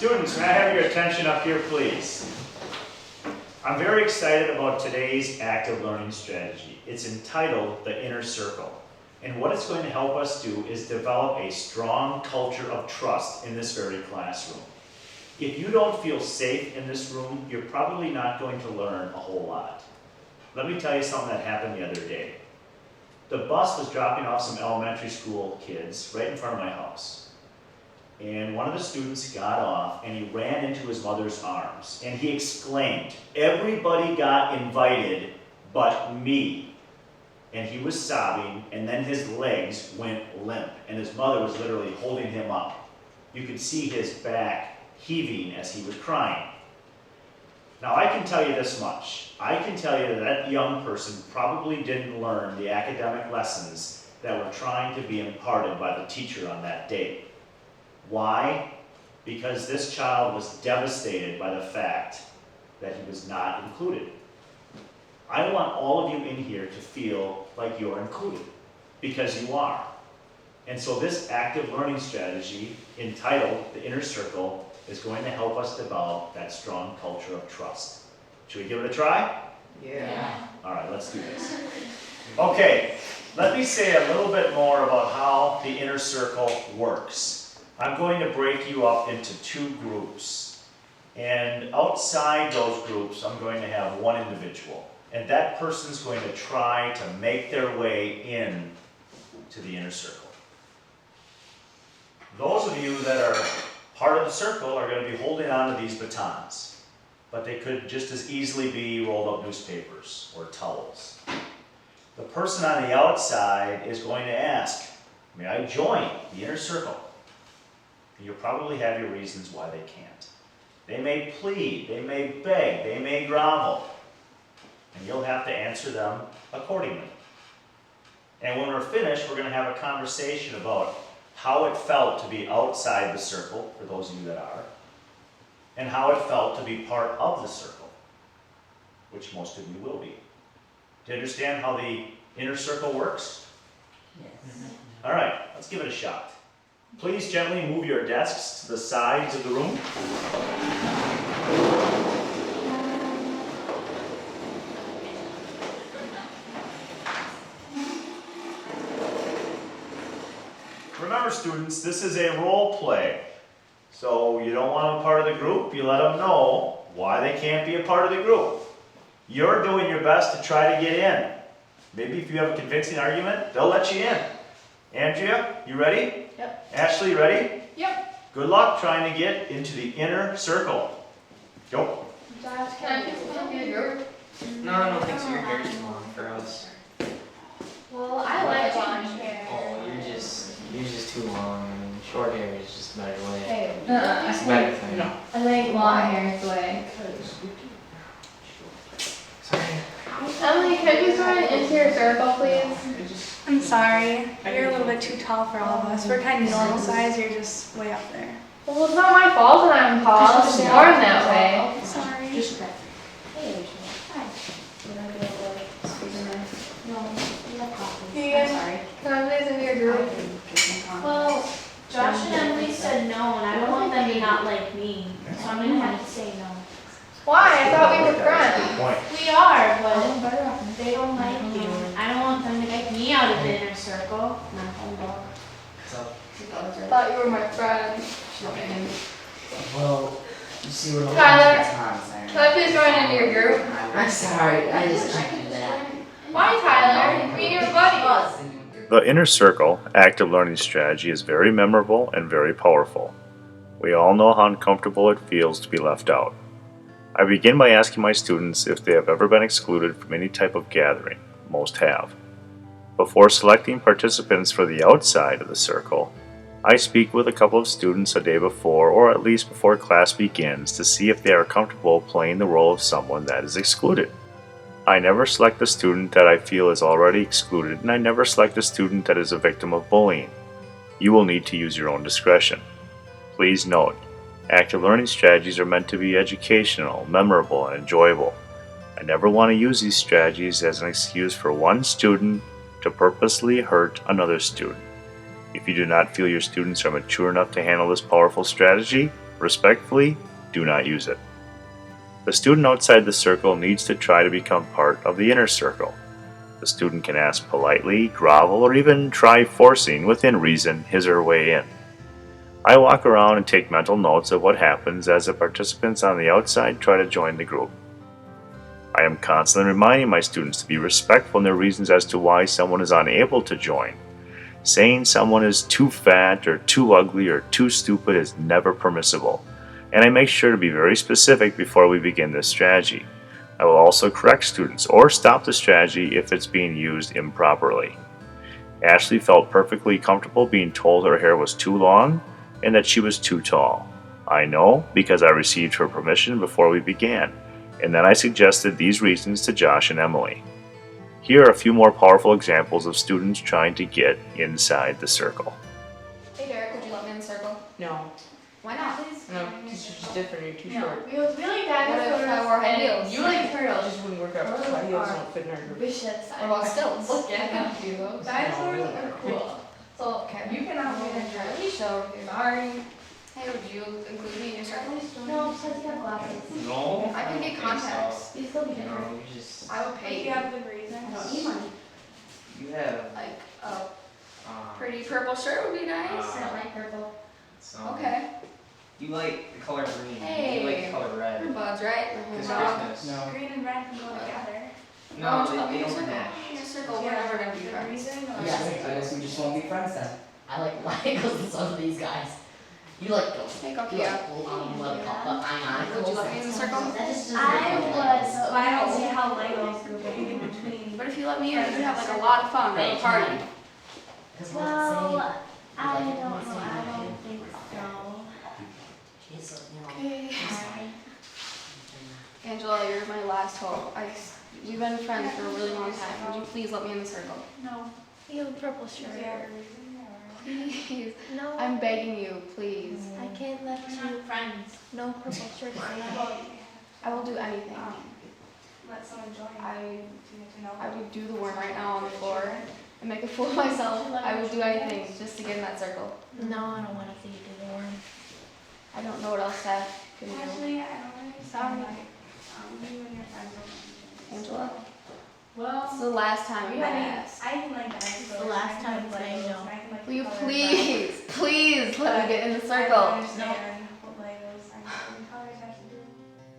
Students, may I have your attention up here, please? I'm very excited about today's active learning strategy. It's entitled The Inner Circle. And what it's going to help us do is develop a strong culture of trust in this very classroom. If you don't feel safe in this room, you're probably not going to learn a whole lot. Let me tell you something that happened the other day. The bus was dropping off some elementary school kids right in front of my house. And one of the students got off and he ran into his mother's arms and he exclaimed, "Everybody got invited but me." And he was sobbing, and then his legs went limp and his mother was literally holding him up. You could see his back heaving as he was crying. Now I can tell you this much. I can tell you that that young person probably didn't learn the academic lessons that were trying to be imparted by the teacher on that day. Why? Because this child was devastated by the fact that he was not included. I want all of you in here to feel like you're included, because you are. And so this active learning strategy, entitled The Inner Circle, is going to help us develop that strong culture of trust. Should we give it a try? Yeah. All right, let's do this. Okay, let me say a little bit more about how the inner circle works. I'm going to break you up into two groups. And outside those groups, I'm going to have one individual. And that person's going to try to make their way in to the inner circle. Those of you that are part of the circle are going to be holding on to these batons. But they could just as easily be rolled up newspapers or towels. The person on the outside is going to ask, "May I join the inner circle?" And you'll probably have your reasons why they can't. They may plead, they may beg, they may grovel. And you'll have to answer them accordingly. And when we're finished, we're going to have a conversation about how it felt to be outside the circle, for those of you that are, and how it felt to be part of the circle, which most of you will be. Do you understand how the inner circle works? Yes. All right, let's give it a shot. Please gently move your desks to the sides of the room. Remember, students, this is a role play. So you don't want them part of the group, you let them know why they can't be a part of the group. You're doing your best to try to get in. Maybe if you have a convincing argument, they'll let you in. Andrea, you ready? Yep. Ashley, you ready? Yep. Good luck trying to get into the inner circle. Go. Can I just come in your group? No, I don't think so. Your hair's too long for us. Well, I like long hair. Oh, you're just too long. I mean, short hair is just a better way. Hey, It's a better thing. I think long hair is the way. Sorry. Emily, can you join into your circle, please? I'm sorry. You're a little bit too tall for all of us. We're kind of normal size. You're just way up there. Well, it's not my fault that I'm tall. I was born that way. Sorry. Keegan, can I please into your group? Well, Josh and Emily said no, and I don't want them to not like me, so I'm gonna have to say no. Why? I thought we were friends. Good point. We are, but they don't like you. I don't want them to get me out of the inner circle. I thought you were my friend. Well, you see what Tyler, I'm can I please join into your group? I'm sorry, I just can't do that. Why, Tyler? Me and your buddies. The inner circle active learning strategy is very memorable and very powerful. We all know how uncomfortable it feels to be left out. I begin by asking my students if they have ever been excluded from any type of gathering. Most have. Before selecting participants for the outside of the circle, I speak with a couple of students a day before, or at least before class begins, to see if they are comfortable playing the role of someone that is excluded. I never select a student that I feel is already excluded, and I never select a student that is a victim of bullying. You will need to use your own discretion. Please note, active learning strategies are meant to be educational, memorable, and enjoyable. I never want to use these strategies as an excuse for one student to purposely hurt another student. If you do not feel your students are mature enough to handle this powerful strategy, Respectfully, do not use it. The student outside the circle needs to try to become part of the inner circle. The student can ask politely, grovel, or even try forcing, within reason, his or her way in. I walk around and take mental notes of what happens as the participants on the outside try to join the group. I am constantly reminding my students to be respectful in their reasons as to why someone is unable to join. Saying someone is too fat or too ugly or too stupid is never permissible, and I make sure to be very specific before we begin this strategy. I will also correct students or stop the strategy if it's being used improperly. Ashley felt perfectly comfortable being told her hair was too long and that she was too tall. I know because I received her permission before we began, and then I suggested these reasons to Josh and Emily. Here are a few more powerful examples of students trying to get inside the circle. Hey Derek, would you let me in the circle? No. Why not? No, because you're just different, you're too short. We like that. What if I wore high heels? You like turtles. Just wouldn't work out. High heels don't fit in our group. Vicious. What about stilts? Look I at can them. do those. Dinosaurs are cool. So, okay. You cannot be in Charlie show. Sorry. Hey, would you include me in your circle? No, because you have glasses. No. I can get contacts. You still be different. No, you just, I would If pay you you. have good I reasons. don't need money. you have, Like, a um, pretty purple shirt would be nice. I don't like purple. some, Okay. you like the color green, Hey. you like the color We're red. buds, right? It's No. Christmas. No. Green and red can go together. No, Why don't you they let me in your don't circle? match. In your circle, Do you we're have never gonna a be good friends. reason, or- Yes, I guess we just won't be friends then. I like Michaels and some of these guys. You like those. Hey, Cocky, You yeah. like, what they call ionic. Would you let me in the circle? I was, But I don't see how Legos go in between. But if you let me in, we'd have like a lot of fun at a party. Because what well, I'm I saying, don't know, I don't think so. she's, Okay. Hi. Angela, you're my last hope. We've been friends for a really long time. Would you please let me in the circle? No. You have a purple shirt. Do you have a reason, or? Please. No, I'm begging you, please. I can't let you. Friends. No purple shirt. I will do anything. Let someone join. I To know. I would do the worm right now on the floor and make a fool of myself. I would do anything just to get in that circle. No, I don't want to see you do the worm. I don't know what else that can do. Actually, I don't really sound like, you and your friends are. Angela, Well. it's the last time you I mean, asked. I can like dinosaurs. The last I can time like saying Legos, no. and I can like Will you color please, please let me get in the but I don't circle? understand what Legos and colors have to do.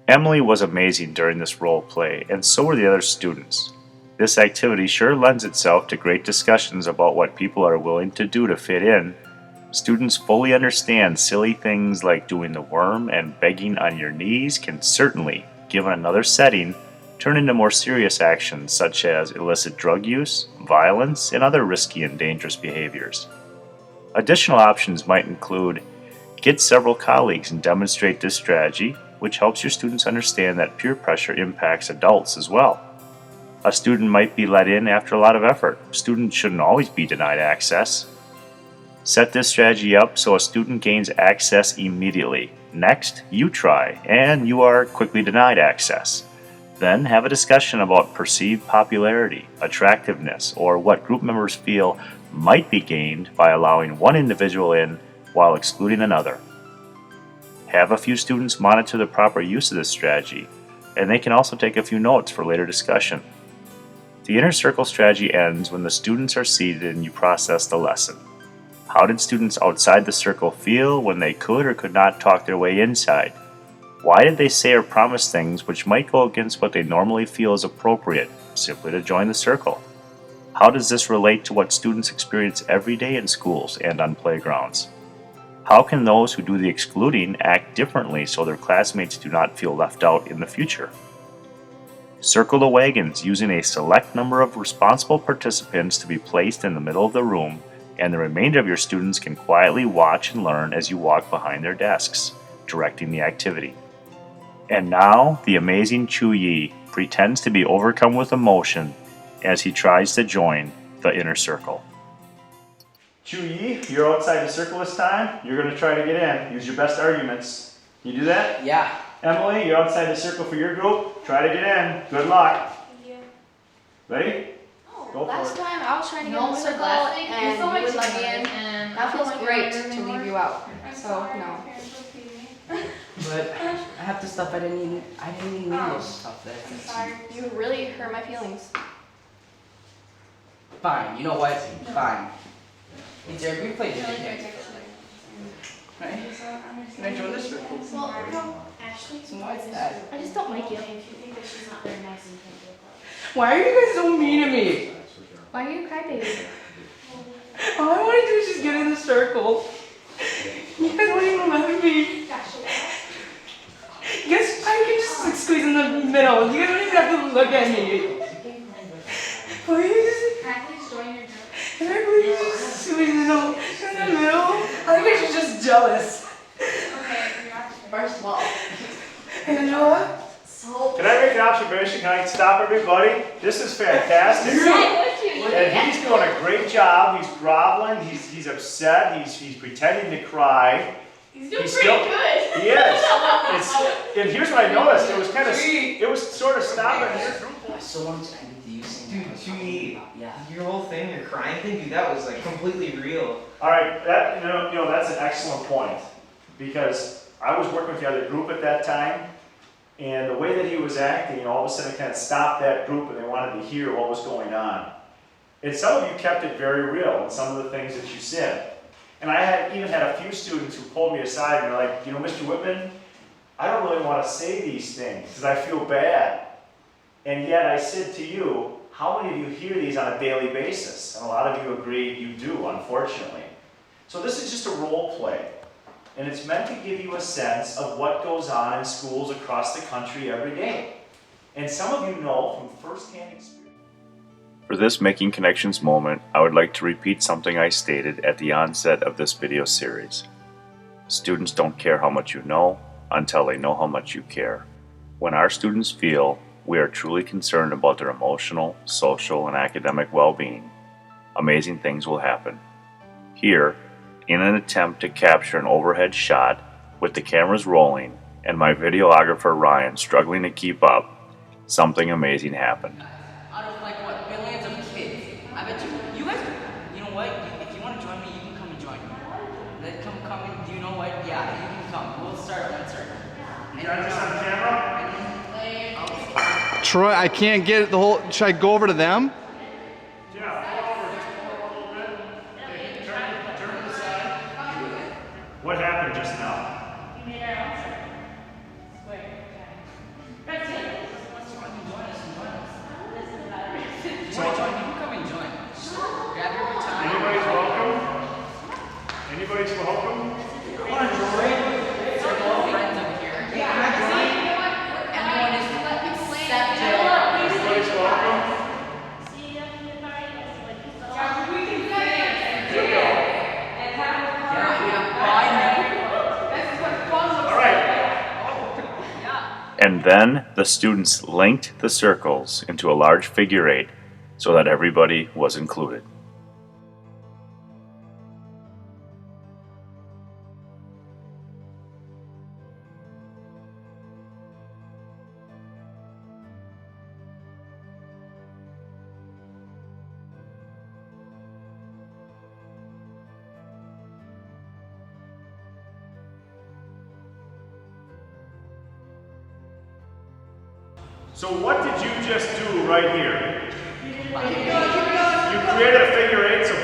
Emily was amazing during this role play, and so were the other students. This activity sure lends itself to great discussions about what people are willing to do to fit in. Students fully understand silly things like doing the worm and begging on your knees can certainly, given another setting, turn into more serious actions such as illicit drug use, violence, and other risky and dangerous behaviors. Additional options might include get several colleagues and demonstrate this strategy, which helps your students understand that peer pressure impacts adults as well. A student might be let in after a lot of effort. Students shouldn't always be denied access. Set this strategy up so a student gains access immediately. Next, you try, and you are quickly denied access. Then have a discussion about perceived popularity, attractiveness, or what group members feel might be gained by allowing one individual in while excluding another. Have a few students monitor the proper use of this strategy, and they can also take a few notes for later discussion. The inner circle strategy ends when the students are seated and you process the lesson. How did students outside the circle feel when they could or could not talk their way inside? Why did they say or promise things which might go against what they normally feel is appropriate, simply to join the circle? How does this relate to what students experience every day in schools and on playgrounds? How can those who do the excluding act differently so their classmates do not feel left out in the future? Circle the wagons using a select number of responsible participants to be placed in the middle of the room, and the remainder of your students can quietly watch and learn as you walk behind their desks, directing the activity. And now, the amazing Chu Yi pretends to be overcome with emotion as he tries to join the inner circle. Chu Yi, you're outside the circle this time. You're going to try to get in. Use your best arguments. Can you do that? Yeah. Emily, you're outside the circle for your group. Try to get in. Good luck. Thank you. Ready? Go for Last it. time I was trying to get No, in the it was like circle last week. and You still you went would to let me mine, in. and That feels I don't great remember to anymore. leave you out. I'm So, sorry, no. my parents will feed me. But I have the stuff I didn't even need this stuff. I'm sorry. You really hurt my feelings. Fine, you know what? Fine. Hey Derek, we played this game. Right? Can I join this circle? Well, no, Ashley. So why is that? I just don't like you. If you think that she's not very nice and you can't do it. Why are you guys so mean to me? Why are you a crybaby? All I want to do is just get in the circle. You guys won't even let me. You guys, I can just like squeeze in the middle. You guys don't even have to look at me. Please? Can I please join your group? Can I please just squeeze in the middle? I think you're just jealous. Okay, we are. First of all, Angela? so Can I make an observation? Can I stop everybody? This is fantastic. And he's doing a great job. He's groveling. He's upset. He's pretending to cry. He's doing He's pretty still- good. He is. And here's what I noticed. It was sort of stopping. I so wanted to end with you saying Dude, Chewy, yeah. your whole thing, your crying thing, dude, that was like completely real. All right, that that's an excellent point, because I was working with the other group at that time, and the way that he was acting, all of a sudden kind of stopped that group, and they wanted to hear what was going on. And some of you kept it very real in some of the things that you said. And I even had a few students who pulled me aside and they're like, Mr. Wittmann, I don't really want to say these things because I feel bad. And yet I said to you, how many of you hear these on a daily basis? And a lot of you agreed you do, unfortunately. So this is just a role play. And it's meant to give you a sense of what goes on in schools across the country every day. And some of you know from firsthand experience. For this Making Connections moment, I would like to repeat something I stated at the onset of this video series. Students don't care how much you know until they know how much you care. When our students feel we are truly concerned about their emotional, social, and academic well-being, amazing things will happen. Here, in an attempt to capture an overhead shot with the cameras rolling and my videographer Ryan struggling to keep up, something amazing happened. Out of like what, billions of kids. I bet you guys, you know what? If you want to join me, you can come and join me. Then come and, you know what? Yeah, you can come. We'll start one circle. You got this on camera? Troy, I can't get the whole. Should I go over to them? Yeah, pull over just a little bit. Hey, turn to the side. What happened just now? We made our own circle. Square. Right, see? This is better. You want to join me? You can come and join. Grab your baton. Anybody's welcome? Anybody's welcome? Come on, Troy. Circle of friends over here. Yeah, can I join? Everyone is accepted. Everybody's welcome? See you in the party. Here we go. Yeah, we have 5 minutes. All right. And then the students linked the circles into a large figure eight so that everybody was included. So what did you just do right here? You created a figure eight so